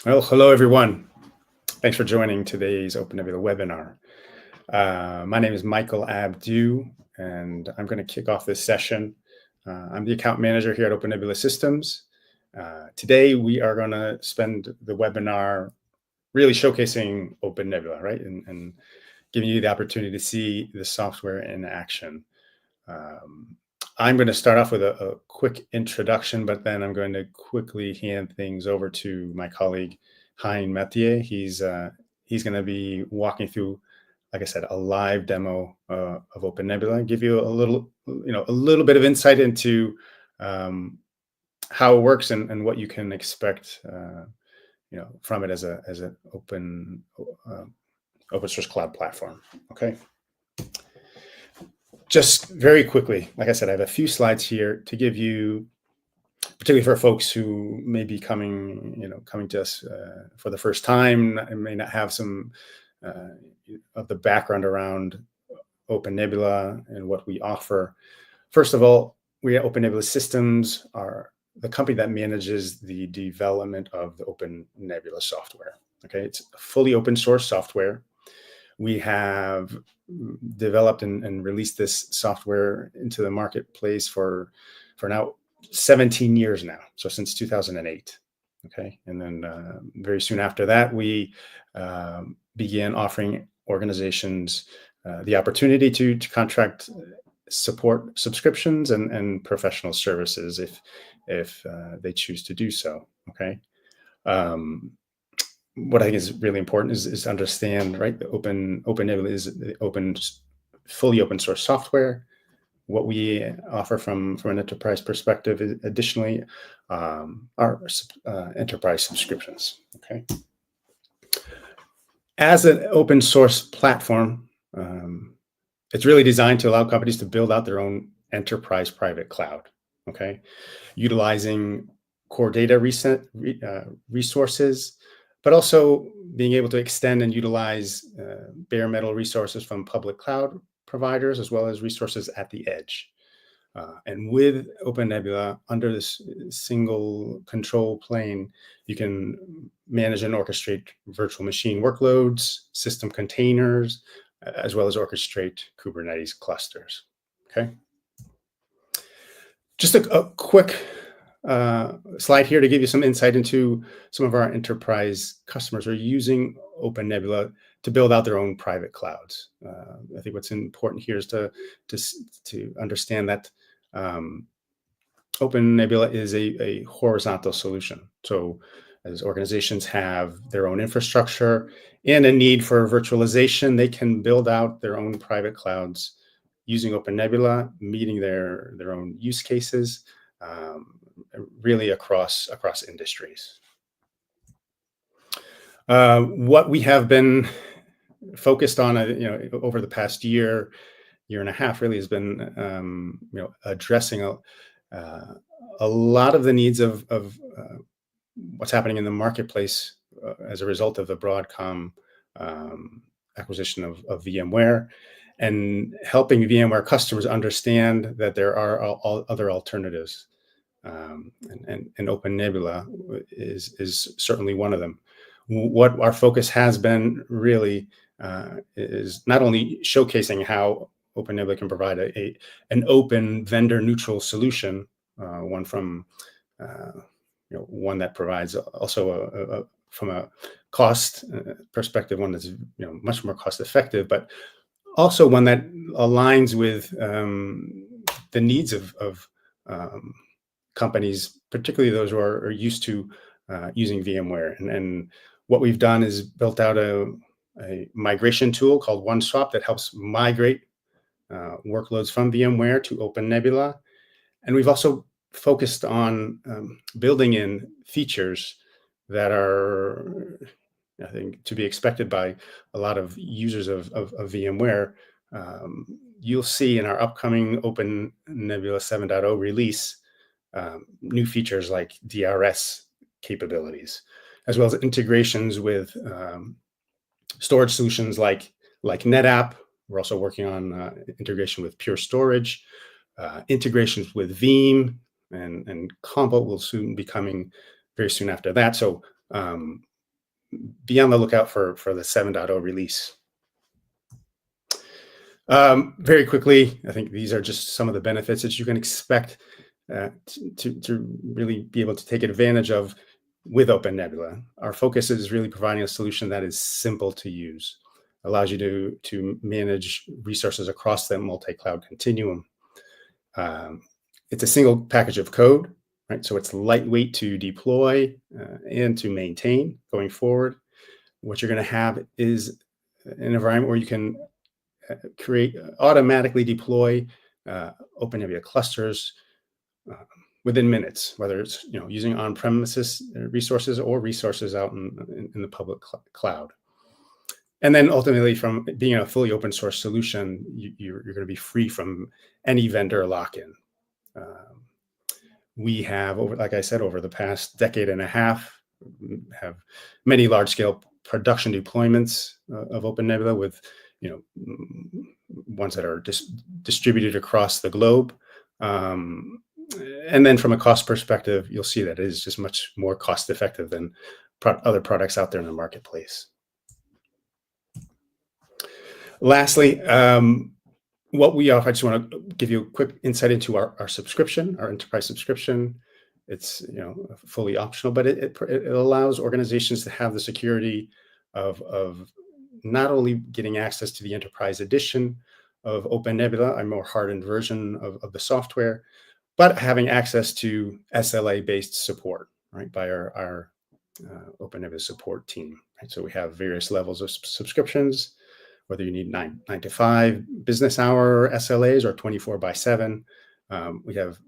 Well, hello everyone. Thanks for joining today's OpenNebula webinar. My name is Michael Abdu, and I'm going to kick off this session. I'm the account manager here at OpenNebula Systems. Today, we are going to spend the webinar really showcasing OpenNebula, right? And giving you the opportunity to see the software in action. I'm going to start off with a quick introduction, but then I'm going to quickly hand things over to my colleague, Hein Metier. He's going to be walking through, like I said, a live demo of OpenNebula, give you a little bit of insight into how it works and what you can expect, from it as an open source cloud platform. Okay. Just very quickly, like I said, I have a few slides here to give you, particularly for folks who may be coming to us for the first time and may not have some of the background around OpenNebula and what we offer. First of all, we at OpenNebula Systems are the company that manages the development of the OpenNebula software. Okay, it's fully open source software. We have developed and released this software into the marketplace for now 17 years now, so since 2008. Okay, and then very soon after that, we began offering organizations the opportunity to contract support subscriptions and professional services if they choose to do so. Okay. What I think is really important is to understand, right? The OpenNebula is the fully open source software. What we offer from an enterprise perspective is additionally our enterprise subscriptions. Okay. As an open source platform, it's really designed to allow companies to build out their own enterprise private cloud. Okay, utilizing core data resources, but also being able to extend and utilize bare metal resources from public cloud providers, as well as resources at the edge. And with OpenNebula, under this single control plane, you can manage and orchestrate virtual machine workloads, system containers, as well as orchestrate Kubernetes clusters. Okay. Just a quick slide here to give you some insight into some of our enterprise customers who are using OpenNebula to build out their own private clouds. I think what's important here is to understand that OpenNebula is a horizontal solution. So as organizations have their own infrastructure and a need for virtualization, they can build out their own private clouds using OpenNebula, meeting their own use cases, really across industries. What we have been focused on, over the past year and a half, really has been, addressing a lot of the needs of what's happening in the marketplace as a result of the Broadcom acquisition of VMware, and helping VMware customers understand that there are other alternatives. And OpenNebula is certainly one of them. What our focus has been really is not only showcasing how OpenNebula can provide an open vendor neutral solution, one that provides also from a cost perspective, one that's much more cost effective, but also one that aligns with the needs of companies, particularly those who are used to using VMware. And what we've done is built out a migration tool called OneSwap that helps migrate workloads from VMware to OpenNebula. And we've also focused on building in features that are, I think, to be expected by a lot of users of VMware. You'll see in our upcoming OpenNebula 7.0 release new features like DRS capabilities, as well as integrations with storage solutions like NetApp. We're also working on integration with Pure Storage, integrations with Veeam, and Compo will soon be coming very soon after that. So be on the lookout for the 7.0 release. Very quickly, I think these are just some of the benefits that you can expect to really be able to take advantage of with OpenNebula. Our focus is really providing a solution that is simple to use, allows you to manage resources across the multi-cloud continuum. It's a single package of code, right? So it's lightweight to deploy and to maintain going forward. What you're going to have is an environment where you can automatically deploy OpenNebula clusters within minutes, whether it's using on-premises resources or resources out in the public cloud. And then ultimately, from being a fully open source solution, you're going to be free from any vendor lock-in. We have, like I said, over the past decade and a half, have many large-scale production deployments of OpenNebula with ones that are distributed across the globe. And then from a cost perspective, you'll see that it is just much more cost effective than other products out there in the marketplace. Lastly, what we offer, I just want to give you a quick insight into our subscription, our enterprise subscription. It's fully optional, but it allows organizations to have the security of not only getting access to the enterprise edition of OpenNebula, a more hardened version of the software, but having access to SLA-based support, right, by our OpenNebula support team. Right? So we have various levels of subscriptions, whether you need 9 to 5 business hour SLAs or 24/7. We have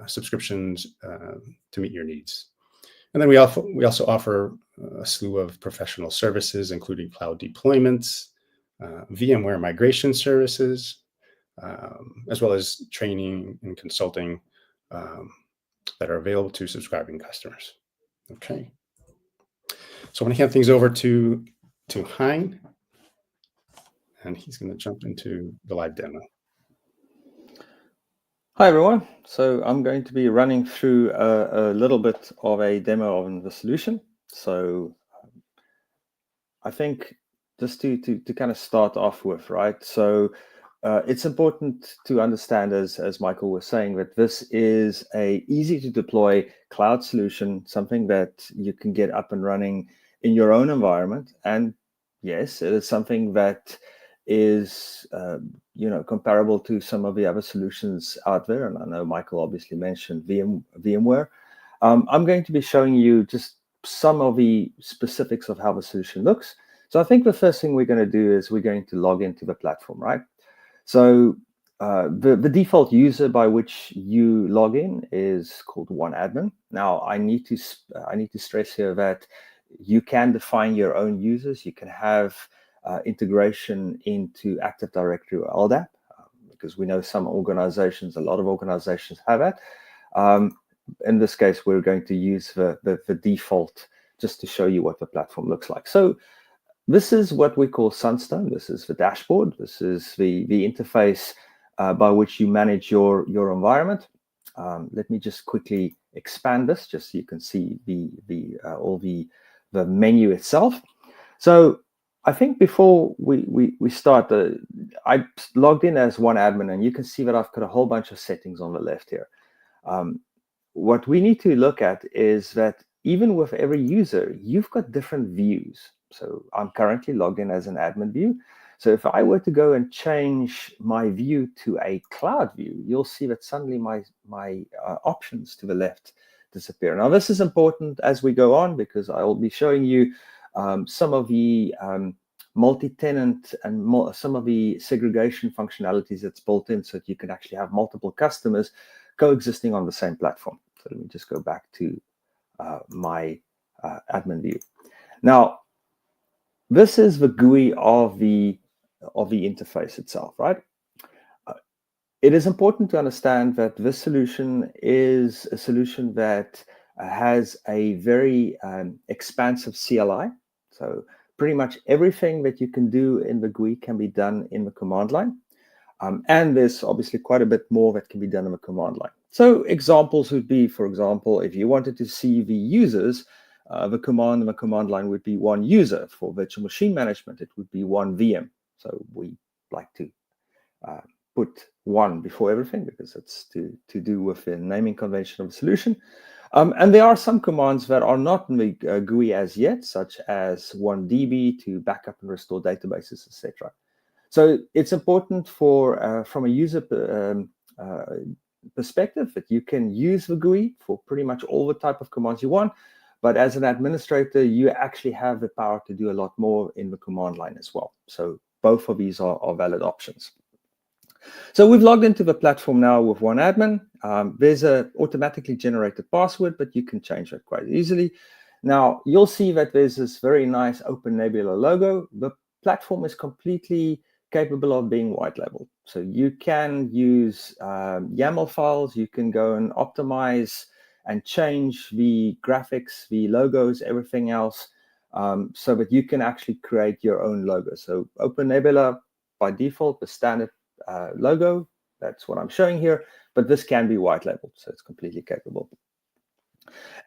subscriptions to meet your needs. And then we also offer a slew of professional services, including cloud deployments, VMware migration services, as well as training and consulting that are available to subscribing customers. Okay. So I want to hand things over to Hein, and he's going to jump into the live demo. Hi, everyone. So I'm going to be running through a little bit of a demo of the solution. So I think just to kind of start off with, right? So it's important to understand, as Michael was saying, that this is a easy to deploy cloud solution, something that you can get up and running in your own environment. And yes, it is something that is comparable to some of the other solutions out there. And I know Michael obviously mentioned VMware. I'm going to be showing you just some of the specifics of how the solution looks. So I think the first thing we're going to do is we're going to log into the platform, right? So the default user by which you log in is called OneAdmin. Now I need to stress here that you can define your own users. You can have integration into Active Directory or LDAP, because we know a lot of organizations have that. In this case, we're going to use the default just to show you what the platform looks like. So this is what we call Sunstone. This is the dashboard. This is the interface by which you manage your environment. Let me just quickly expand this just so you can see the menu itself. So I think before we start, I logged in as OneAdmin, and you can see that I've got a whole bunch of settings on the left here. What we need to look at is that even with every user, you've got different views. So I'm currently logged in as an admin view. So if I were to go and change my view to a cloud view, you'll see that suddenly my options to the left disappear. Now, this is important as we go on, because I will be showing you some of the multi-tenant and some of the segregation functionalities that's built in, so that you can actually have multiple customers coexisting on the same platform. So let me just go back to my admin view. Now, this is the GUI of the interface itself, right? It is important to understand that this solution is a solution that has a very expansive CLI. So pretty much everything that you can do in the GUI can be done in the command line. And there's obviously quite a bit more that can be done in the command line. So examples would be, for example, if you wanted to see the users of a command line would be one user. For virtual machine management, it would be one VM. So we like to put one before everything because it's to do with the naming convention of a solution. And there are some commands that are not in the GUI as yet, such as 1DB to backup and restore databases, etc. So it's important for from a user perspective that you can use the GUI for pretty much all the type of commands you want. But as an administrator, you actually have the power to do a lot more in the command line as well. So both of these are valid options. So we've logged into the platform now with one admin. There's an automatically generated password, but you can change that quite easily. Now, you'll see that there's this very nice OpenNebula logo. The platform is completely capable of being white labeled. So you can use YAML files. You can go and optimize and change the graphics, the logos, everything else, so that you can actually create your own logo. So OpenNebula, by default, the standard logo, that's what I'm showing here, but this can be white labeled, so it's completely capable.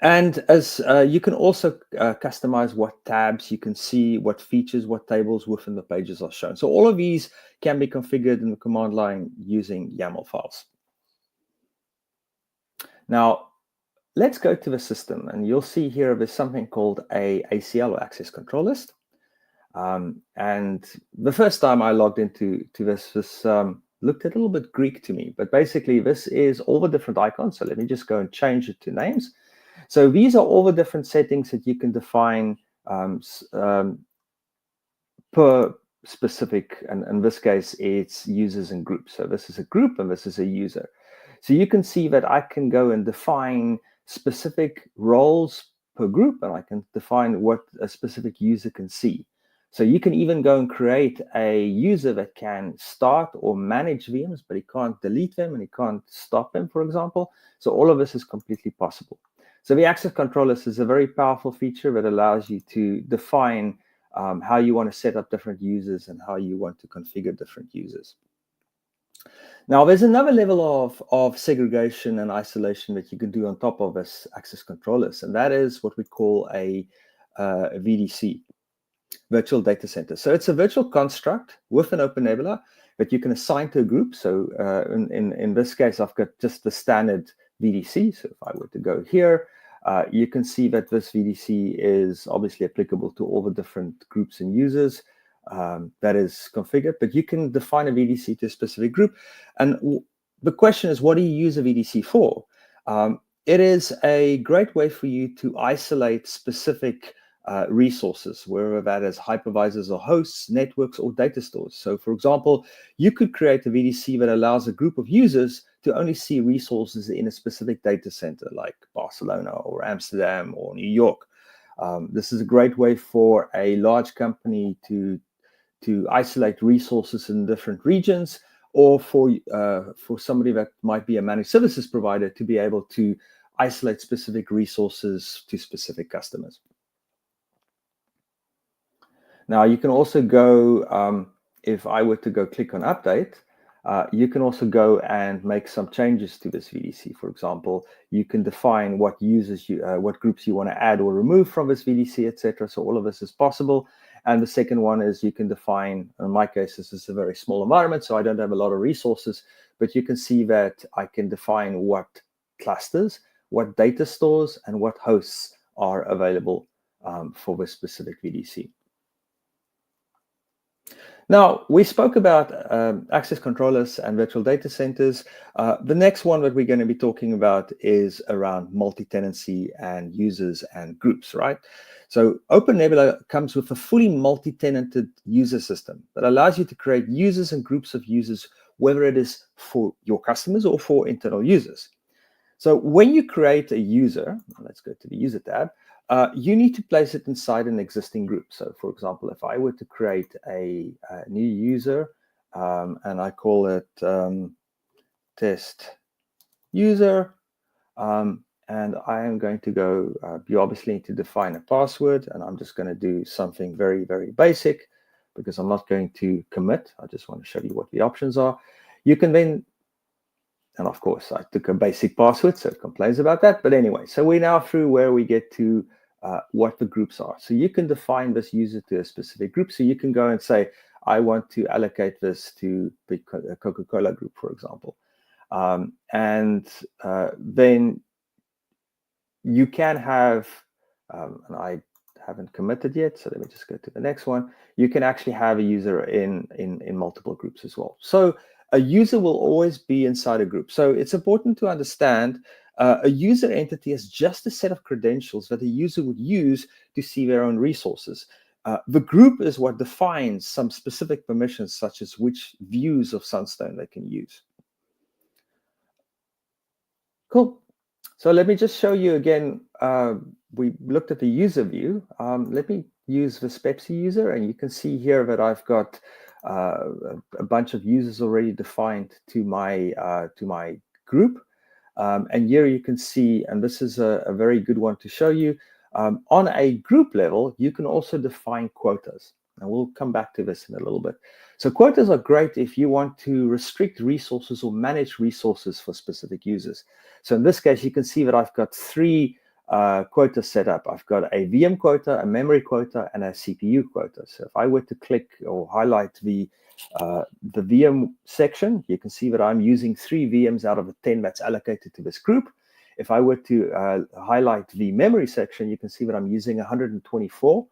And as you can also customize what tabs you can see, what features, what tables within the pages are shown. So all of these can be configured in the command line using YAML files. Now, let's go to the system, and you'll see here there's something called a ACL, or access control list. And the first time I logged into this looked a little bit Greek to me, but basically this is all the different icons. So let me just go and change it to names. So these are all the different settings that you can define per specific, and in this case, it's users and groups. So this is a group and this is a user. So you can see that I can go and define specific roles per group, and I can define what a specific user can see. So you can even go and create a user that can start or manage VMs, but he can't delete them and he can't stop them, for example. So all of this is completely possible. So the access control list is a very powerful feature that allows you to define how you want to set up different users and how you want to configure different users. Now, there's another level of segregation and isolation that you can do on top of this access control list, and that is what we call a VDC. Virtual data center. So it's a virtual construct with an OpenNebula that you can assign to a group. So in this case, I've got just the standard VDC. So if I were to go here, you can see that this VDC is obviously applicable to all the different groups and users that is configured, but you can define a VDC to a specific group. And the question is, what do you use a VDC for? It is a great way for you to isolate specific resources, whether that is hypervisors or hosts, networks, or data stores. So for example, you could create a VDC that allows a group of users to only see resources in a specific data center like Barcelona or Amsterdam or New York. This is a great way for a large company to isolate resources in different regions, or for somebody that might be a managed services provider to be able to isolate specific resources to specific customers. Now, you can also go, if I were to go click on update, you can also go and make some changes to this VDC. For example, you can define what users, what groups you want to add or remove from this VDC, etc. So all of this is possible. And the second one is you can define, in my case, this is a very small environment, so I don't have a lot of resources, but you can see that I can define what clusters, what data stores, and what hosts are available for this specific VDC. Now, we spoke about access controllers and virtual data centers. The next one that we're going to be talking about is around multi-tenancy and users and groups, right? So OpenNebula comes with a fully multi-tenanted user system that allows you to create users and groups of users, whether it is for your customers or for internal users. So when you create a user, let's go to the user tab, you need to place it inside an existing group. So for example, if I were to create a new user and I call it test user, and I am going to go, you obviously need to define a password, and I'm just going to do something very, very basic because I'm not going to commit. I just want to show you what the options are. You can then, and of course, I took a basic password, so it complains about that. But anyway, so we're now through where we get to what the groups are. So you can define this user to a specific group. So you can go and say, I want to allocate this to the Coca-Cola group, for example. Then you can have, and I haven't committed yet, so let me just go to the next one. You can actually have a user in multiple groups as well. So a user will always be inside a group. So it's important to understand a user entity is just a set of credentials that a user would use to see their own resources. The group is what defines some specific permissions, such as which views of Sunstone they can use. Cool. So let me just show you again. We looked at the user view. Let me use this Pepsi user, and you can see here that I've got a bunch of users already defined to my group. And here you can see, and this is a very good one to show you, on a group level, you can also define quotas. And we'll come back to this in a little bit. So quotas are great if you want to restrict resources or manage resources for specific users. So in this case, you can see that I've got 3 quotas set up. I've got a VM quota, a memory quota, and a CPU quota. So if I were to click or highlight the VM section, you can see that I'm using 3 VMs out of the 10 that's allocated to this group. If I were to highlight the memory section, you can see that I'm using 124.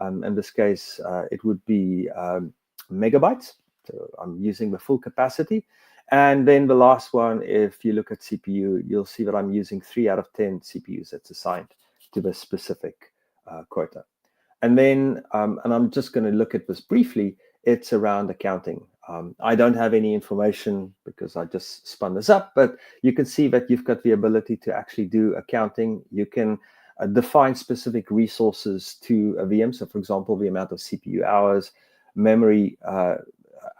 In this case, it would be megabytes. So I'm using the full capacity. And then the last one, if you look at CPU, you'll see that I'm using 3 out of 10 CPUs that's assigned to the specific quota. And then, and I'm just going to look at this briefly, it's around accounting. I don't have any information because I just spun this up, but you can see that you've got the ability to actually do accounting. You can define specific resources to a VM. So for example, the amount of CPU hours, memory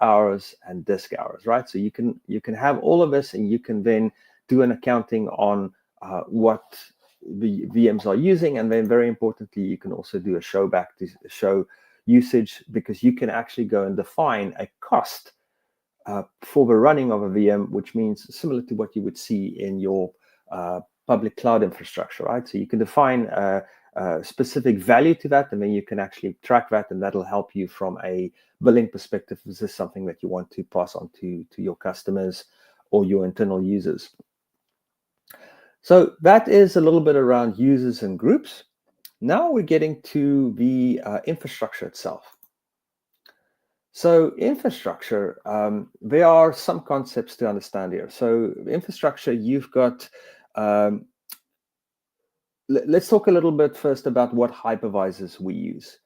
hours, and disk hours, right? So you can have all of this, and you can then do an accounting on what the VMs are using. And then very importantly, you can also do a show back to show usage, because you can actually go and define a cost for the running of a VM, which means similar to what you would see in your public cloud infrastructure, right? So you can define a specific value to that, and then you can actually track that, and that'll help you from a billing perspective. Is this something that you want to pass on to your customers or your internal users? So that is a little bit around users and groups. Now we're getting to the infrastructure itself. So infrastructure, there are some concepts to understand here. So infrastructure, you've got, let's talk a little bit first about what hypervisors we use.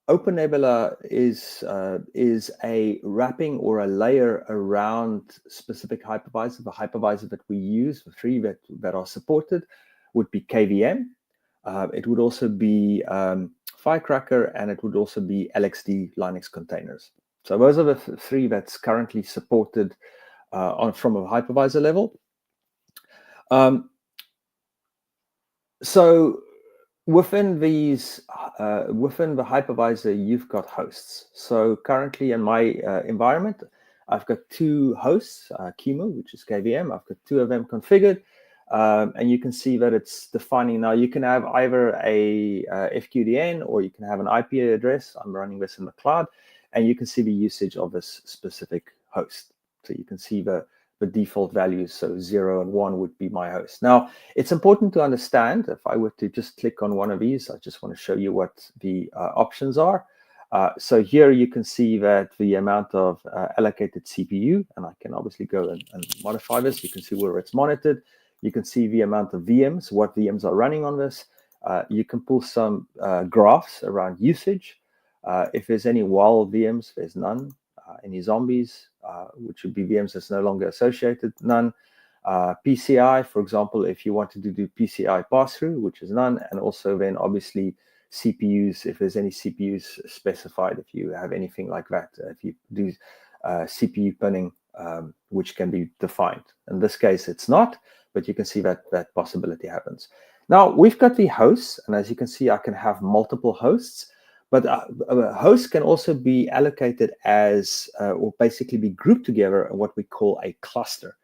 OpenNebula is a wrapping or a layer around specific hypervisor. The hypervisor that we use, the 3 that are supported, would be KVM. It would also be Firecracker, and it would also be LXD Linux containers. So those are the 3 that's currently supported from a hypervisor level. So within these, within the hypervisor, you've got hosts. So currently in my environment, I've got 2 hosts, QEMU, which is KVM. I've got 2 of them configured. And you can see that it's defining now. You can have either a FQDN or you can have an IP address. I'm running this in the cloud, and you can see the usage of this specific host. So you can see the default values. So 0 and 1 would be my host. Now, it's important to understand, if I were to just click on one of these, I just want to show you what the options are. So here you can see that the amount of allocated CPU, and I can obviously go and modify this. You can see where it's monitored. You can see the amount of VMs, what VMs are running on this. You can pull some graphs around usage. If there's any wild VMs, there's none. Any zombies, which would be VMs that's no longer associated, none. PCI, for example, if you wanted to do PCI pass-through, which is none. And also then obviously CPUs, if there's any CPUs specified, if you have anything like that, if you do CPU pinning, which can be defined. In this case, it's not, but you can see that that possibility happens. Now, we've got the hosts, and as you can see, I can have multiple hosts, but a host can also be allocated as, or basically be grouped together in what we call a cluster.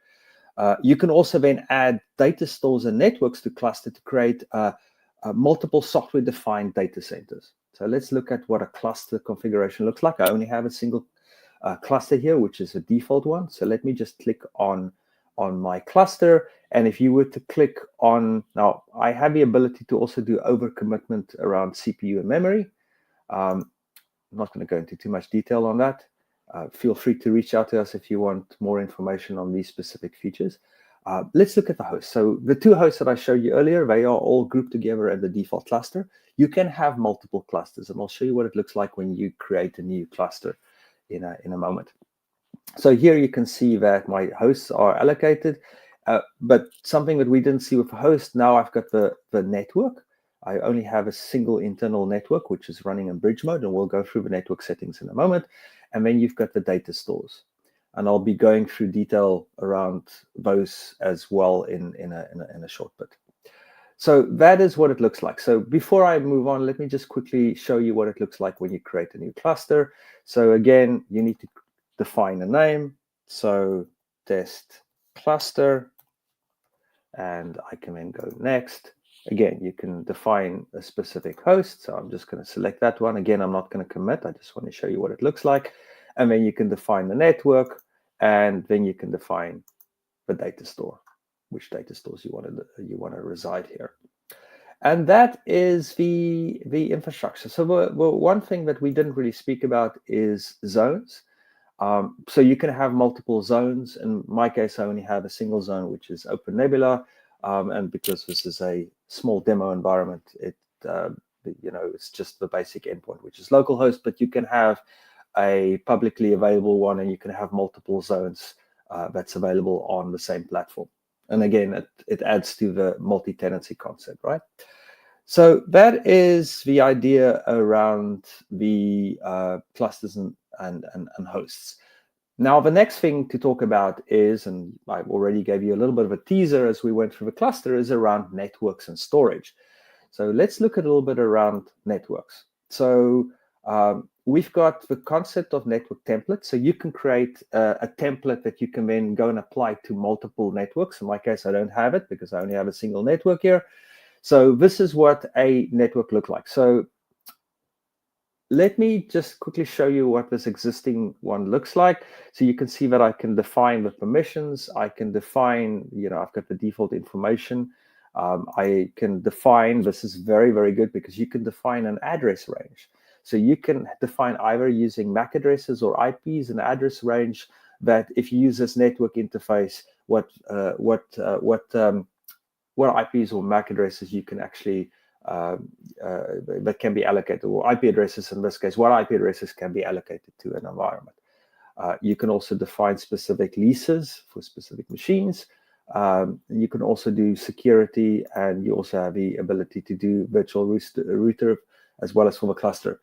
You can also then add data stores and networks to cluster to create multiple software-defined data centers. So let's look at what a cluster configuration looks like. I only have a single cluster here, which is a default one. So let me just click on my cluster. And if you were to click on, now I have the ability to also do overcommitment around CPU and memory. I'm not going to go into too much detail on that. Feel free to reach out to us if you want more information on these specific features. Let's look at the hosts. So the two hosts that I showed you earlier, they are all grouped together at the default cluster. You can have multiple clusters, and I'll show you what it looks like when you create a new cluster in a moment. So here you can see that my hosts are allocated, but something that we didn't see with the host, now I've got the network. I only have a single internal network, which is running in bridge mode, and we'll go through the network settings in a moment. And then you've got the data stores. And I'll be going through detail around those as well in a short bit. So that is what it looks like. So before I move on, let me just quickly show you what it looks like when you create a new cluster. So again, you need to define a name. So test cluster, and I can then go next. Again, you can define a specific host. So I'm just going to select that one. Again, I'm not going to commit. I just want to show you what it looks like. And then you can define the network, and then you can define the data store, which data stores you want to reside here. And that is the infrastructure. So one thing that we didn't really speak about is zones. So you can have multiple zones. In my case, I only have a single zone, which is OpenNebula. And because this is a small demo environment, it's just the basic endpoint, which is localhost, but you can have a publicly available one, and you can have multiple zones that's available on the same platform. And again, it adds to the multi-tenancy concept, right? So that is the idea around the clusters and hosts. Now, the next thing to talk about is, and I already gave you a little bit of a teaser as we went through the cluster, is around networks and storage. So let's look at a little bit around networks. So we've got the concept of network templates. So you can create a template that you can then go and apply to multiple networks. In my case, I don't have it because I only have a single network here. So this is what a network looks like. So let me just quickly show you what this existing one looks like. So you can see that I can define the permissions. I can define, I've got the default information. I can define, this is very, very good because you can define an address range. So you can define either using MAC addresses or IPs, an address range that if you use this network interface, what IPs or MAC addresses you can actually that can be allocated, or IP addresses in this case, what IP addresses can be allocated to an environment. You can also define specific leases for specific machines. You can also do security, and you also have the ability to do virtual router as well as from a cluster.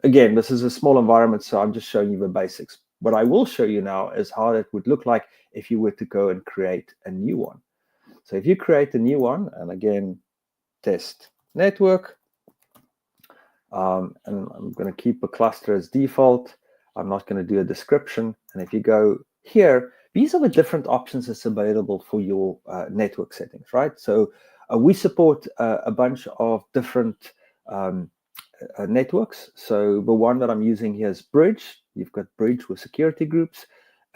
Again, this is a small environment, so I'm just showing you the basics. What I will show you now is how it would look like if you were to go and create a new one. So if you create a new one, and again, test network, and I'm going to keep a cluster as default. I'm not going to do a description. And if you go here, these are the different options that's available for your network settings, right? So we support a bunch of different networks. So the one that I'm using here is Bridge. You've got Bridge with security groups,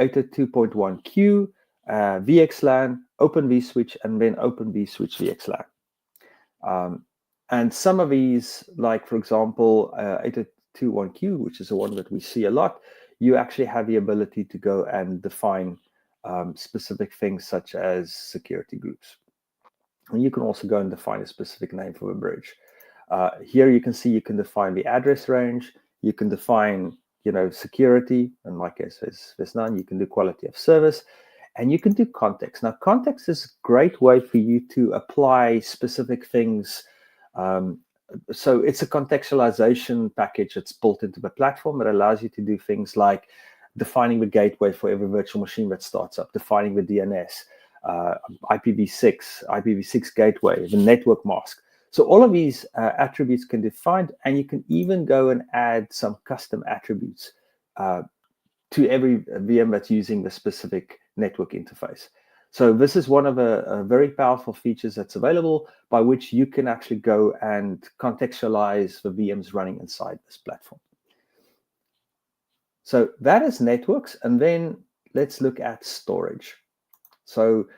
802.1q, VXLAN, Open vSwitch, and then Open vSwitch VXLAN. And some of these, like for example, 802.1q, which is the one that we see a lot, you actually have the ability to go and define specific things such as security groups. And you can also go and define a specific name for a bridge. Here you can see you can define the address range. You can define, security. In my case, there's none. You can do quality of service. And you can do context. Now, context is a great way for you to apply specific things. So it's a contextualization package that's built into the platform that allows you to do things like defining the gateway for every virtual machine that starts up, defining the DNS, IPv6 gateway, the network mask. So all of these attributes can be defined, and you can even go and add some custom attributes to every VM that's using the specific network interface. So this is one of a very powerful features that's available, by which you can actually go and contextualize the VMs running inside this platform. So that is networks, and then let's look at storage. So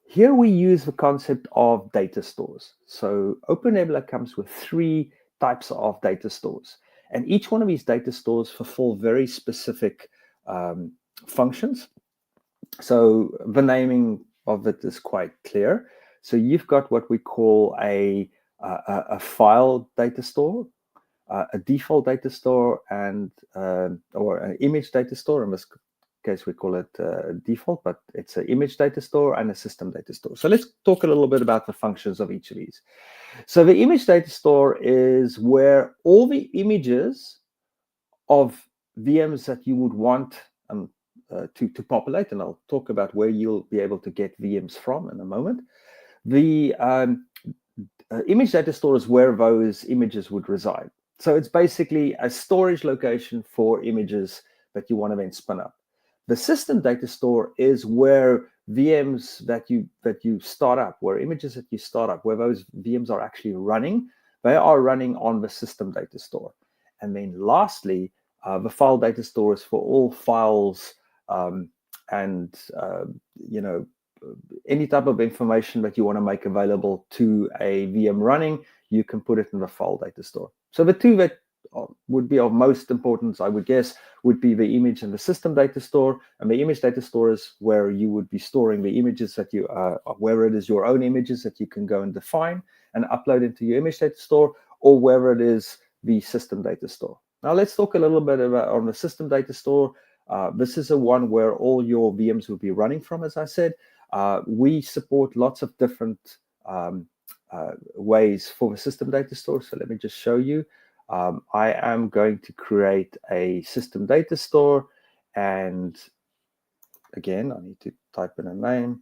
here we use the concept of data stores. So OpenNebula comes with 3 types of data stores, and each one of these data stores fulfill very specific functions. So the naming of it is quite clear. So you've got what we call a file data store, a default data store, and or an image data store. In this case, we call it default, but it's an image data store and a system data store. So let's talk a little bit about the functions of each of these. So the image data store is where all the images of VMs that you would want to populate, and I'll talk about where you'll be able to get VMs from in a moment. The image data store is where those images would reside. So it's basically a storage location for images that you want to then spin up. The system data store is where VMs that you start up, where images that you start up, where those VMs are actually running, they are running on the system data store. And then lastly, the file data store is for all files and any type of information that you want to make available to a VM running, you can put it in the file data store. So the 2 that would be of most importance, I would guess, would be the image and the system data store. And the image data store is where you would be storing the images that you, whether it is your own images that you can go and define and upload into your image data store, or whether it is the system data store. Now let's talk a little bit about on the system data store. This is the one where all your VMs will be running from, as I said. We support lots of different ways for the system data store. So let me just show you. I am going to create a system data store, and again, I need to type in a name.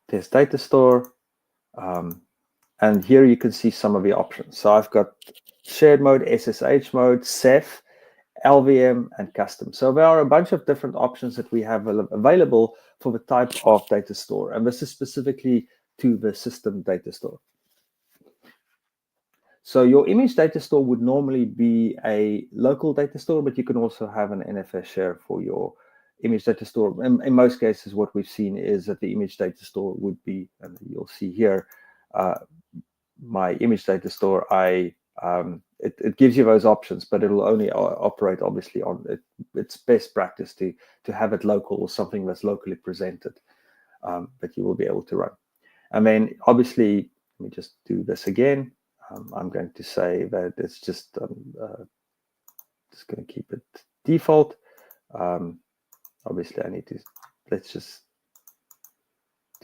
There's data store, and here you can see some of the options. So I've got shared mode, SSH mode, Ceph, LVM, and custom. So there are a bunch of different options that we have available for the type of data store, and this is specifically to the system data store. So your image data store would normally be a local data store, but you can also have an NFS share for your image data store. In most cases, what we've seen is that the image data store would be, and you'll see here, my image data store, it gives you those options, but it'll only operate obviously on it. It's best practice to have it local, or something that's locally presented that you will be able to run. And then obviously, let me just do this again. I'm going to say that it's just going to keep it default. Obviously, I need to, let's just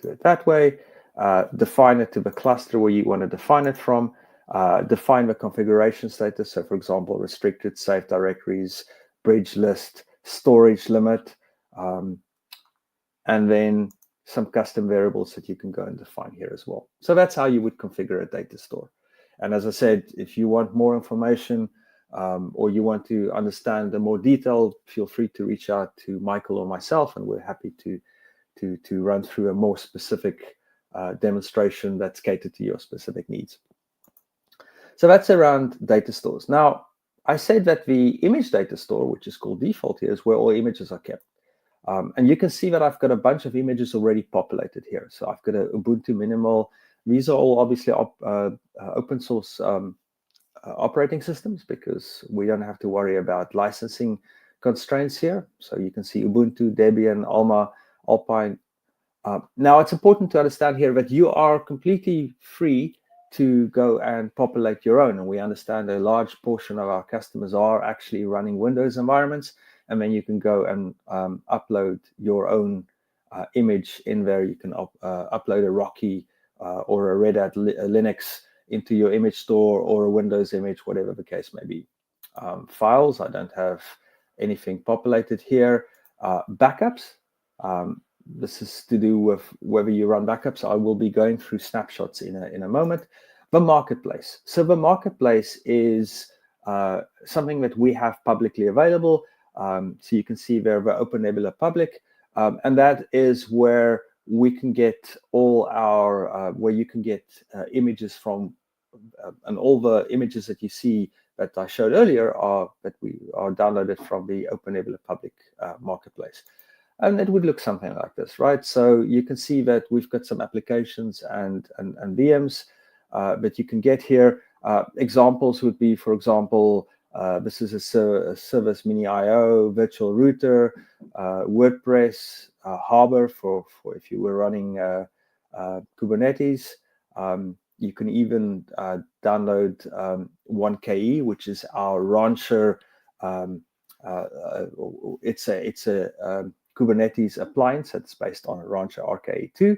do it that way. Define it to the cluster where you want to define it from. Define the configuration status. So for example, restricted, safe directories, bridge list, storage limit, and then some custom variables that you can go and define here as well. So that's how you would configure a data store. And as I said, if you want more information or you want to understand the more detail, feel free to reach out to Michael or myself, and we're happy to run through a more specific demonstration that's catered to your specific needs. So that's around data stores. Now, I said that the image data store, which is called default here, is where all images are kept. And you can see that I've got a bunch of images already populated here. So I've got a Ubuntu Minimal. These are all obviously open source operating systems, because we don't have to worry about licensing constraints here. So you can see Ubuntu, Debian, Alma, Alpine. Now, it's important to understand here that you are completely free to go and populate your own. And we understand a large portion of our customers are actually running Windows environments. And then you can go and upload your own image in there. You can upload a Rocky or a Red Hat Linux into your image store, or a Windows image, whatever the case may be. Files, I don't have anything populated here. Backups, this is to do with whether you run backups. I will be going through Snapshots in a moment. The marketplace. So the marketplace is something that we have publicly available. So you can see there the OpenNebula public. and that is where we can get all our, where you can get images from, and all the images that you see that I showed earlier are downloaded from the OpenNebula public marketplace. And it would look something like this, right? So you can see that we've got some applications and VMs that you can get here. Examples would be, for example, this is a Service Mini IO, virtual router, WordPress, Harbor for if you were running Kubernetes. You can even download 1KE, which is our Rancher. It's a Kubernetes appliance that's based on a Rancher RKE2.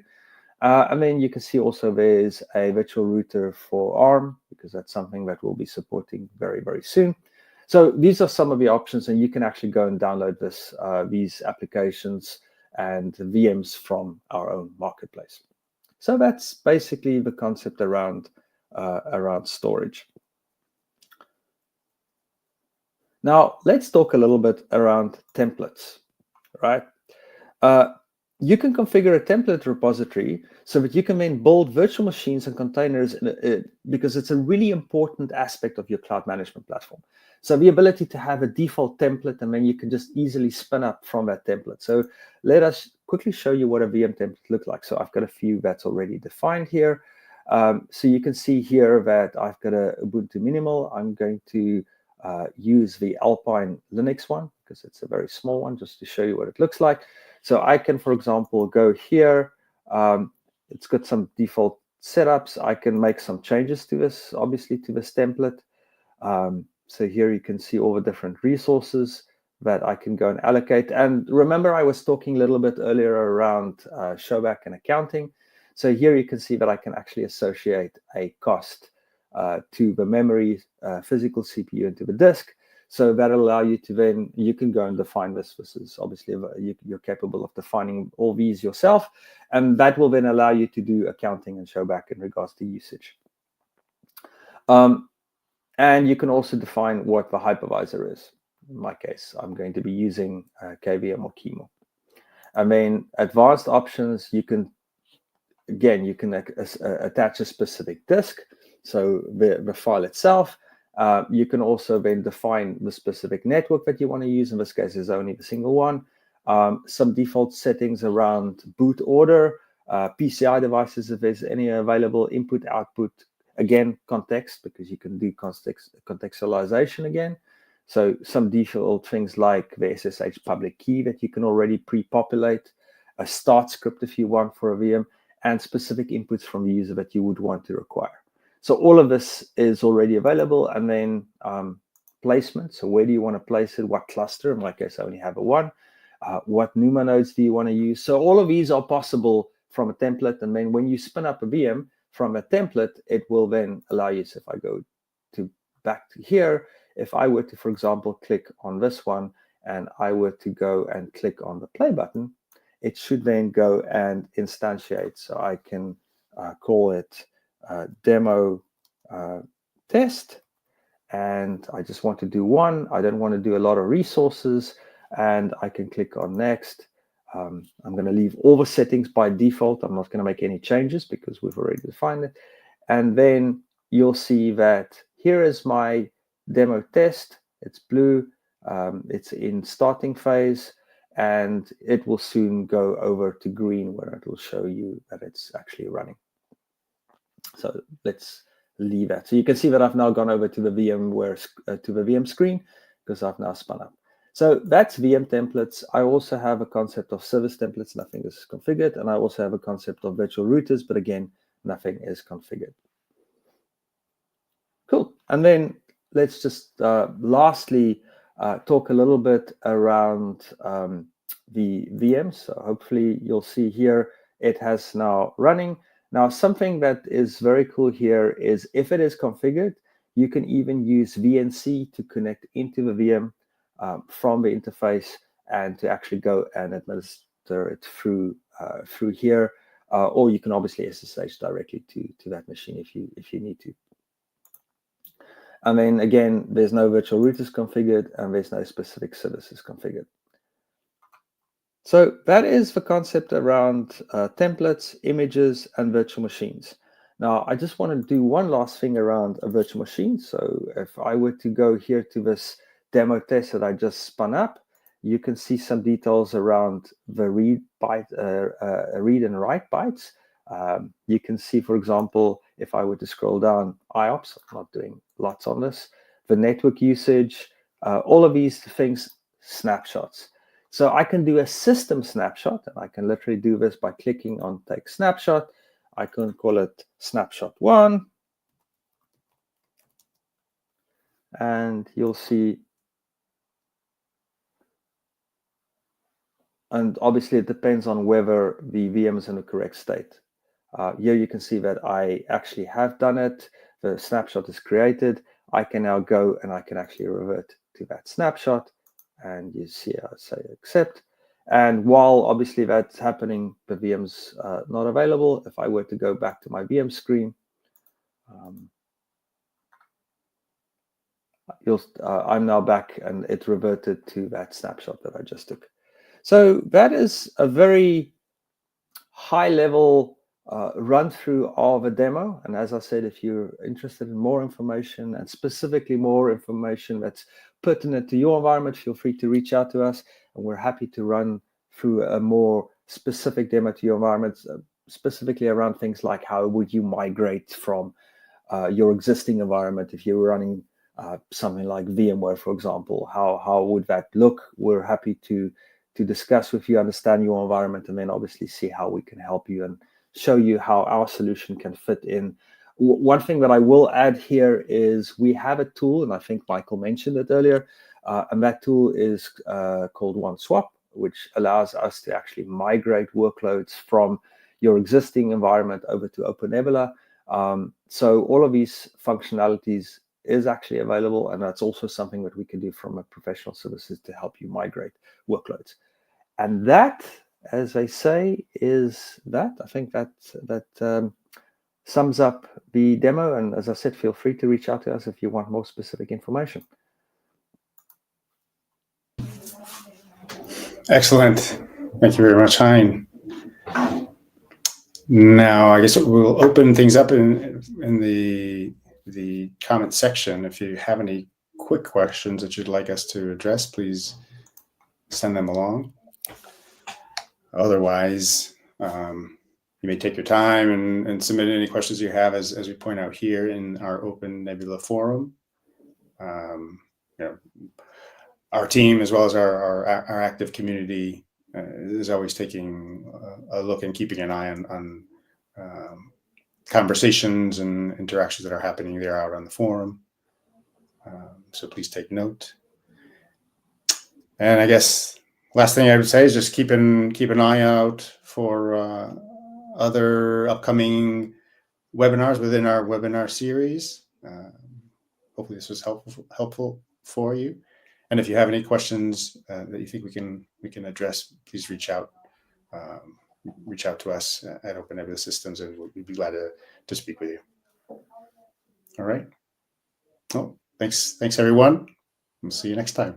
And then you can see also there's a virtual router for ARM, because that's something that we'll be supporting very, very soon. So these are some of the options, and you can actually go and download these applications and VMs from our own marketplace. So that's basically the concept around storage. Now let's talk a little bit around templates, right? You can configure a template repository so that you can then build virtual machines and containers because it's a really important aspect of your cloud management platform. So the ability to have a default template, and then you can just easily spin up from that template. So let us quickly show you what a VM template looks like. So I've got a few that's already defined here. So you can see here that I've got a Ubuntu Minimal. I'm going to use the Alpine Linux one because it's a very small one, just to show you what it looks like. So I can, for example, go here. It's got some default setups. I can make some changes to this, obviously, to this template. So here you can see all the different resources that I can go and allocate. And remember, I was talking a little bit earlier around showback and accounting. So here you can see that I can actually associate a cost to the memory, physical CPU, and to the disk. So that'll allow you to then, you can go and define this. This is obviously, you're capable of defining all these yourself. And that will then allow you to do accounting and showback in regards to usage. And you can also define what the hypervisor is. In my case, I'm going to be using KVM or QEMU. And then advanced options, you can, again, you can attach a specific disk. So the file itself. You can also then define the specific network that you want to use. In this case, there's only the single one. Some default settings around boot order, PCI devices, if there's any available, input, output, again, context, because you can do contextualization again. So some default things like the SSH public key that you can already pre-populate, a start script if you want for a VM, and specific inputs from the user that you would want to require. So all of this is already available. And then placement. So where do you want to place it? What cluster? In my case, I only have a one. What NUMA nodes do you want to use? So all of these are possible from a template. And then when you spin up a VM from a template, it will then allow you. So if I go back to here, if I were to, for example, click on this one, and I were to go and click on the play button, it should then go and instantiate. So I can call it demo test, and I just want to do one. I don't want to do a lot of resources, and I can click on next. I'm going to leave all the settings by default. I'm not going to make any changes because we've already defined it. And then you'll see that here is my demo test. It's blue. It's in starting phase, and it will soon go over to green, where it will show you that it's actually running. So let's leave that. So you can see that I've now gone over to the VMware to the VM screen because I've now spun up. So that's VM templates. I also have a concept of service templates. Nothing is configured. And I also have a concept of virtual routers, but again, nothing is configured. Cool. And then let's just lastly talk a little bit around the VMs. So hopefully you'll see here it has now running. Now, something that is very cool here is if it is configured, you can even use VNC to connect into the VM from the interface and to actually go and administer it through here. Or you can obviously SSH directly to that machine if you need to. And then again, there's no virtual routers configured, and there's no specific services configured. So that is the concept around templates, images, and virtual machines. Now, I just want to do one last thing around a virtual machine. So if I were to go here to this demo test that I just spun up, you can see some details around the read and write bytes. You can see, for example, if I were to scroll down IOPS, I'm not doing lots on this, the network usage, all of these things, snapshots. So I can do a system snapshot, and I can literally do this by clicking on take snapshot. I can call it snapshot 1. And you'll see, and obviously it depends on whether the VM is in the correct state. Here you can see that I actually have done it. The snapshot is created. I can now go and I can actually revert to that snapshot. And you see I say accept. And while obviously that's happening, the VM's not available. If I were to go back to my VM screen, I'm now back and it reverted to that snapshot that I just took. So that is a very high level run through of a demo. And as I said, if you're interested in more information and specifically more information that's pertinent to your environment, feel free to reach out to us. And we're happy to run through a more specific demo to your environment, specifically around things like how would you migrate from your existing environment if you're running something like VMware, for example. How would that look? We're happy to discuss with you, understand your environment, and then obviously see how we can help you and show you how our solution can fit in. One thing that I will add here is we have a tool, and I think Michael mentioned it earlier, and that tool is called OneSwap, which allows us to actually migrate workloads from your existing environment over to OpenNebula. So all of these functionalities is actually available, and that's also something that we can do from a professional services to help you migrate workloads. And that, as I say, is that. I think that sums up the demo. And as I said, feel free to reach out to us if you want more specific information. Excellent. Thank you very much, Hein. Now, I guess we'll open things up in the comment section. If you have any quick questions that you'd like us to address, please send them along. Otherwise, you may take your time and submit any questions you have, as we point out here in our OpenNebula forum. Our team, as well as our active community, is always taking a look and keeping an eye on conversations and interactions that are happening there out on the forum. So please take note. And I guess last thing I would say is just keep an eye out for other upcoming webinars within our webinar series. Hopefully this was helpful for you. And if you have any questions that you think we can address, please reach out to us at OpenNebula Systems, and we'd be glad to speak with you. All right. Oh, thanks everyone. We'll see you next time.